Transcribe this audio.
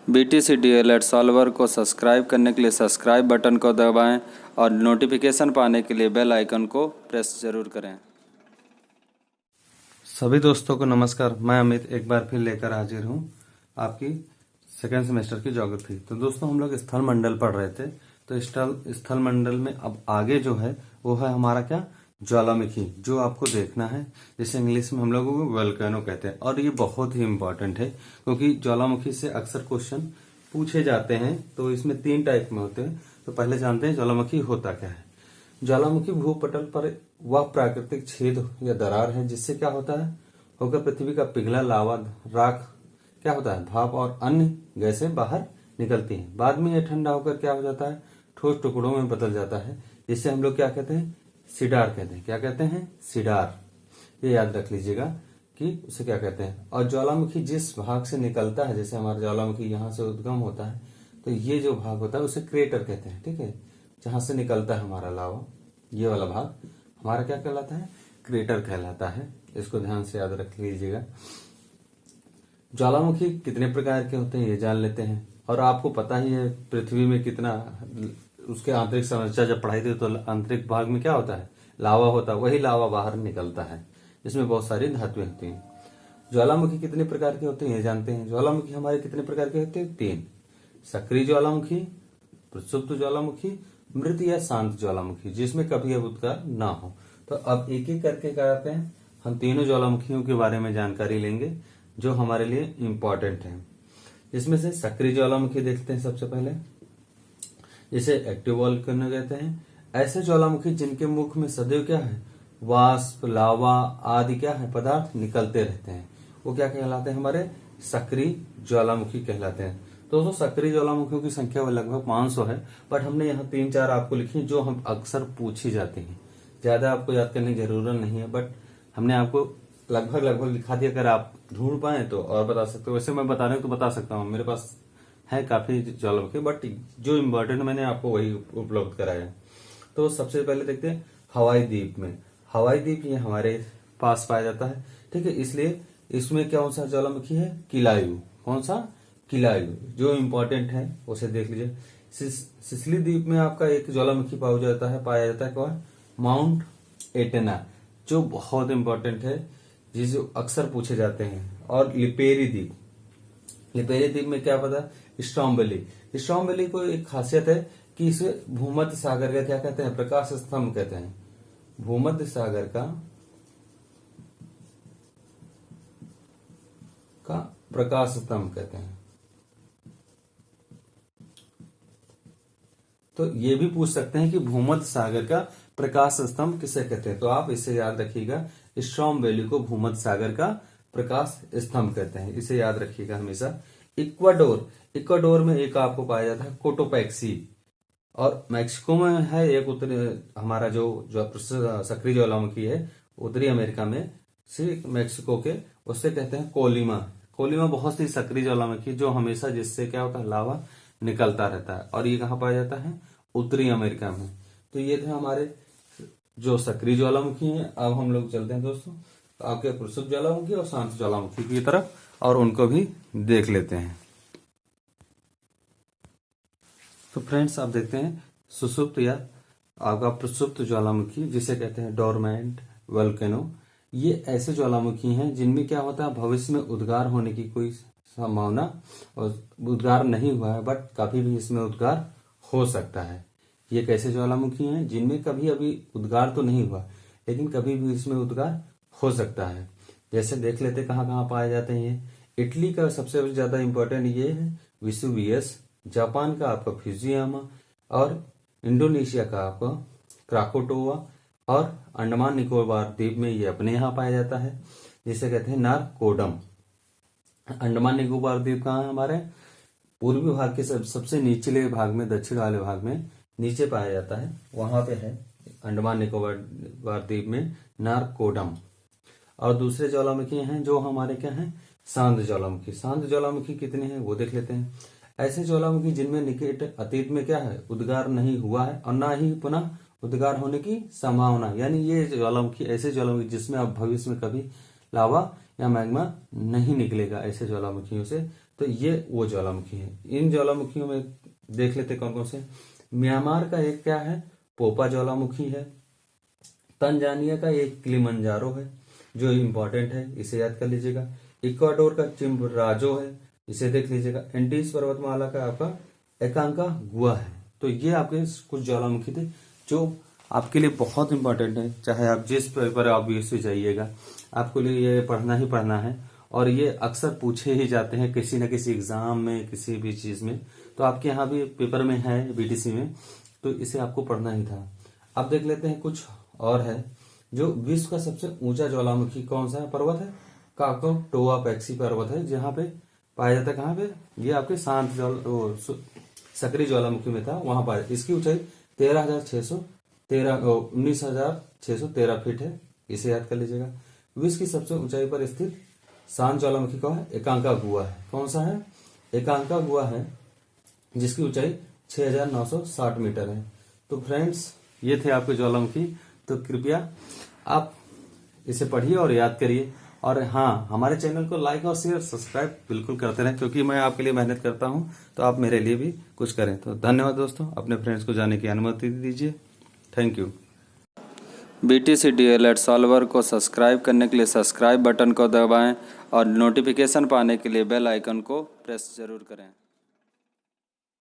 BTC solver को subscribe करने के लिए सब्सक्राइब बटन को दबाएं और नोटिफिकेशन पाने के लिए बेल आइकन को प्रेस जरूर करें। सभी दोस्तों को नमस्कार। मैं अमित एक बार फिर लेकर हाजिर हूँ आपकी सेकेंड सेमेस्टर की ज्योग्राफी। तो दोस्तों हम लोग स्थल मंडल पढ़ रहे थे। तो स्थल मंडल में अब आगे जो है वो है हमारा क्या, ज्वालामुखी, जो आपको देखना है, जिसे इंग्लिश में हम लोगों को वोल्केनो कहते हैं। और ये बहुत ही इंपॉर्टेंट है क्योंकि ज्वालामुखी से अक्सर क्वेश्चन पूछे जाते हैं। तो इसमें 3 टाइप में होते हैं। तो पहले जानते हैं ज्वालामुखी होता क्या है। ज्वालामुखी भूपटल पर वह प्राकृतिक छेद या दरार है जिससे क्या होता है, होकर पृथ्वी का पिघला लावा राख क्या होता है, भाप और अन्य गैसें बाहर निकलती हैं। बाद में यह ठंडा होकर क्या हो जाता है, ठोस टुकड़ों में बदल जाता है, जिससे हम लोग क्या कहते हैं, सिडार कहते हैं। क्या कहते हैं, सिडार। ये याद रख लीजिएगा कि उसे क्या कहते हैं। और ज्वालामुखी जिस भाग से निकलता है, जैसे हमारा ज्वालामुखी यहाँ से उद्गम होता है, तो ये जो भाग होता है उसे क्रेटर कहते हैं। ठीक है, जहां से निकलता है हमारा लावा, ये वाला भाग हमारा क्या कहलाता है, क्रेटर कहलाता है। इसको ध्यान से याद रख लीजिएगा। ज्वालामुखी कितने प्रकार के होते हैं ये जान लेते हैं। और आपको पता ही है पृथ्वी में कितना, उसके आंतरिक संरचना जब पढ़ाई थी तो आंतरिक भाग में क्या होता है, लावा होता है। वही लावा बाहर निकलता है, इसमें बहुत सारी धातुएं होती हैं। ज्वालामुखी कितने प्रकार के होते हैं ये जानते हैं। ज्वालामुखी हमारे कितने प्रकार के होते हैं, 3। सक्रिय ज्वालामुखी, प्रसुप्त ज्वालामुखी, मृत या शांत ज्वालामुखी, जिसमें कभी अब उद्गार ना हो। तो अब एक एक करके करते हैं, हम तीनों ज्वालामुखियों के बारे में जानकारी लेंगे जो हमारे लिए इंपॉर्टेंट है। इसमें से सक्रिय ज्वालामुखी देखते हैं सबसे पहले, जिसे एक्टिव वोल्केनो कहते हैं। ऐसे ज्वालामुखी जिनके मुख में सदैव क्या है, वाष्प, लावा आदि क्या है, पदार्थ निकलते रहते हैं, वो क्या कहलाते हैं, हमारे सक्रिय ज्वालामुखी कहलाते हैं। दोस्तों सक्रिय ज्वालामुखियों की संख्या लगभग 500 है, बट हमने यहाँ 3-4 आपको लिखी जो हम अक्सर पूछी जाती हैं। ज्यादा आपको याद करने की जरूरत नहीं है, बट हमने आपको लगभग लिखा दिया। अगर आप ढूंढ पाए तो और बता सकते हो। वैसे मैं बता रहा हूँ तो बता सकता हूँ, मेरे पास है काफी ज्वालामुखी, बट जो इम्पोर्टेंट मैंने आपको वही उपलब्ध कराया। तो सबसे पहले देखते हैं हवाई द्वीप में। हवाई द्वीप ये हमारे पास पाया जाता है। ठीक है, इसलिए इसमें कौन सा ज्वालामुखी है, किलायु। कौन सा, किलायु, जो इम्पोर्टेंट है उसे देख लीजिए। सिसिली द्वीप में आपका एक ज्वालामुखी पाया जाता है कौन, माउंट एटेना, जो बहुत इंपॉर्टेंट है, जिसे अक्सर पूछे जाते हैं। और लिपेरी द्वीप, लिपेरी द्वीप में क्या पता, स्ट्रॉम्बेली। स्ट्रॉम्बेली को एक खासियत है कि इसे भूमध्य सागर का क्या कहते हैं, प्रकाश स्तंभ कहते हैं। भूमध्य सागर का प्रकाश स्तंभ कहते हैं। तो ये भी पूछ सकते हैं कि भूमध्य सागर का प्रकाश स्तंभ किसे कहते हैं। तो आप इसे याद रखिएगा, स्ट्रॉम वैली को भूमध्य सागर का प्रकाश स्तंभ कहते हैं, इसे याद रखिएगा हमेशा। इक्वाडोर, इक्वाडोर में एक आपको पाया जाता है कोटोपैक्सी। और मैक्सिको में है एक उत्तरी, हमारा जो सक्रिय ज्वालामुखी है उत्तरी अमेरिका में से मैक्सिको के, उससे कहते हैं कोलिमा। कोलिमा बहुत सी सक्रिय ज्वालामुखी जो हमेशा जिससे क्या होता है, लावा निकलता रहता है। और ये कहाँ पाया जाता है, उत्तरी अमेरिका में। तो ये थे हमारे जो सक्रिय ज्वालामुखी हैं। अब हम लोग चलते हैं दोस्तों आपके प्रसुप्त ज्वालामुखी और शांत ज्वालामुखी की तरफ, और उनको भी देख लेते हैं। तो फ्रेंड्स आप देखते हैं सुसुप्त या आपका प्रसुप्त ज्वालामुखी, जिसे कहते हैं डोरमेंट वोल्केनो। ये ऐसे ज्वालामुखी हैं जिनमें क्या होता है, भविष्य में उद्गार होने की कोई संभावना, और उद्गार नहीं हुआ है, बट कभी भी इसमें उद्गार हो सकता है। ये कैसे ज्वालामुखी हैं जिनमें कभी अभी उद्गार तो नहीं हुआ, लेकिन कभी भी इसमें उद्गार हो सकता है। जैसे देख लेते कहाँ कहाँ पाए जाते हैं ये। इटली का सबसे ज्यादा इंपॉर्टेंट ये है विसुवियस, जापान का आपका फ्यूजियामा, और इंडोनेशिया का आपका क्राकोटोवा, और अंडमान निकोबार द्वीप में ये अपने यहाँ पाया जाता है, जिसे कहते हैं नारकोडम। अंडमान निकोबार द्वीप कहाँ है, हमारे पूर्वी भाग के सबसे निचले भाग में, दक्षिण वाले भाग में नीचे पाया जाता है, वहां पे है अंडमान निकोबार द्वीप में नारकोडम। और दूसरे ज्वालामुखी हैं जो हमारे क्या हैं, शांत ज्वालामुखी। शांत ज्वालामुखी कितने हैं वो देख लेते हैं। ऐसे ज्वालामुखी जिनमें निकट अतीत में क्या है, उद्गार नहीं हुआ है और ना ही पुनः उद्गार होने की संभावना, यानी ये ज्वालामुखी ऐसे ज्वालामुखी जिसमें अब भविष्य में कभी लावा या मैग्मा नहीं निकलेगा, ऐसे ज्वालामुखियों से। तो ये वो ज्वालामुखी है। इन ज्वालामुखियों में देख लेते कौन कौन से। म्यांमार का एक क्या है, पोपा ज्वालामुखी है। तंजानिया का एक किलिमंजारो है जो इम्पोर्टेंट है, इसे याद कर लीजिएगा। इक्वाडोर का चिम्बराजो है, इसे देख लीजिएगा। एंडीज पर्वतमाला का आपका एकांकागुआ है। तो ये आपके कुछ ज्वालामुखी थे जो आपके लिए बहुत इंपॉर्टेंट है। चाहे आप जिस पेपर ऑब्वियसली जाइएगा, आपके लिए ये पढ़ना ही पढ़ना है, और ये अक्सर पूछे ही जाते हैं किसी न किसी एग्जाम में, किसी भी चीज में। तो आपके यहाँ भी पेपर में है, बीटीसी में, तो इसे आपको पढ़ना ही था। अब देख लेते हैं कुछ और है। जो विश्व का सबसे ऊंचा ज्वालामुखी कौन सा पर्वत है? काकाटोआ पैक्सी पर्वत है, जहाँ पे पाया जाता है। कहाँ पे? ये आपके शांत सक्रिय ज्वालामुखी में था, वहां पाया। इसकी ऊंचाई 19,613 फीट है, इसे याद कर लीजिएगा। विश्व की सबसे ऊंचाई पर स्थित शांत ज्वालामुखी कौन है? एकांकागुआ है। कौन सा है? एकांकागुआ है, जिसकी ऊंचाई 6,960 मीटर है। तो फ्रेंड्स, ये थे आपके ज्वालामुखी। तो कृपया आप इसे पढ़िए और याद करिए। और हाँ, हमारे चैनल को लाइक और शेयर सब्सक्राइब बिल्कुल करते रहें, क्योंकि मैं आपके लिए मेहनत करता हूं, तो आप मेरे लिए भी कुछ करें। तो धन्यवाद दोस्तों, अपने फ्रेंड्स को जाने की अनुमति दीजिए। Thank you. BTC DLED solver को सब्सक्राइब करने के लिए सब्सक्राइब बटन को दबाएं और नोटिफिकेशन पाने के लिए बेल आइकन को प्रेस जरूर करें।